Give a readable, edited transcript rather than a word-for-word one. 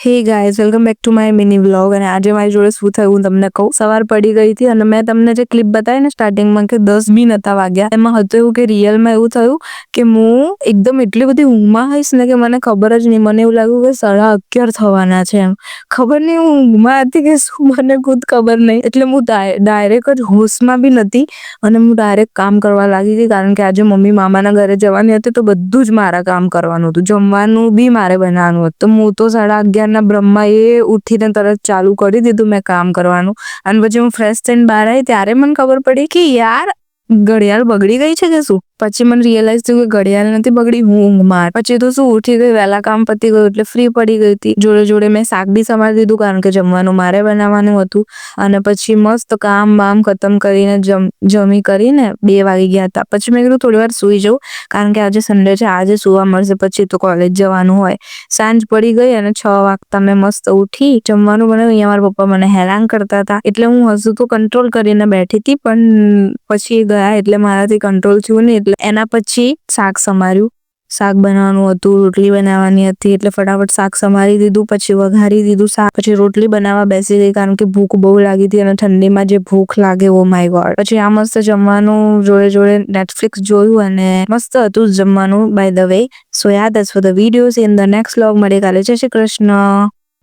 Hey guys, welcome back to my mini vlog. અને આજે મારી જોડે શું થયું હું તમને કહું. સવાર પડી ગઈ હતી અને મેં તમને જે ક્લિપ બતાવી ને સ્ટાર્ટિંગમાં કે 10 બી નતા વાગ્યા, એમાં હતું એવું કે રિયલમાં એવું થયું કે હું એકદમ એટલી બધી ઊંઘમાં હઈશ ને કે મને ખબર જ નહીં. મને એવું લાગ્યું કે 11:30 થવાના છે. એમ ખબર નહીં હું ઊંઘમાં હતી કે શું, મને ખુદ ખબર નહીં. એટલે હું ડાયરેક્ટ જ હોશમાં બી નથી અને હું ડાયરેક્ટ કામ કરવા લાગી હતી. કારણ કે આજે મમ્મી મામાના ઘરે જવાની હતી તો બધું જ મારા કામ કરવાનું હતું. જમવાનું બી મારે બનાવવાનું હતું. હું તો 11:30 બ્રહ્મા એ ઉઠીને તરત ચાલુ કરી દીધું મેં કામ કરવાનું. અને પછી હું ફ્રેશ થઈને બહાર આવી ત્યારે મને ખબર પડી કે યાર ઘડિયાળ બગડી ગઈ છે કે શું. પછી મને રિયલાઇઝ થયું કે ઘડિયાળ નથી બગડી, હું ઊંઘમાં. પછી તો શું, ઉઠી ગઈ, વહેલા કામ પતી ગયું એટલે ફ્રી પડી ગઈ હતી. જોડે જોડે મેં શાક બી સમારી દીધું કારણ કે જમવાનું મારે બનાવવાનું હતું. અને પછી મસ્ત કામ બામ ખતમ કરીને જમી કરીને 2 વાગી ગયા હતા. પછી મેં કીધું થોડી વાર સૂઈ જાઉં કારણ કે આજે સન્ડે છે, આજે સુવા મળશે, પછી તો કોલેજ જવાનું હોય. સાંજ પડી ગઈ અને 6 વાગતા મેં મસ્ત ઉઠી, જમવાનું બનાવ્યું. અહીંયા મારા પપ્પા મને હેરાન કરતા હતા એટલે હું હજુ તો કંટ્રોલ કરીને બેઠી હતી, પણ પછી ગયા એટલે મારાથી કંટ્રોલ થયું નહીં. એટલે એના પછી શાક સમાર્યું. શાક બનાવવાનું હતું, રોટલી બનાવવાની હતી એટલે ફટાફટ શાક સમારી દીધું, પછી વઘારી દીધું શાક. પછી રોટલી બનાવવા બેસી ગઈ કારણ કે ભૂખ બહુ લાગી હતી અને ઠંડીમાં જે ભૂખ લાગે, ઓ માય ગોડ. પછી આ મસ્ત જમવાનું જોડે જોડે નેટફ્લિક્સ જોયું અને મસ્ત હતું જમવાનું by the way. So ya that's for the videos. In the next vlog મળીએ કાલે. જય શ્રી કૃષ્ણ.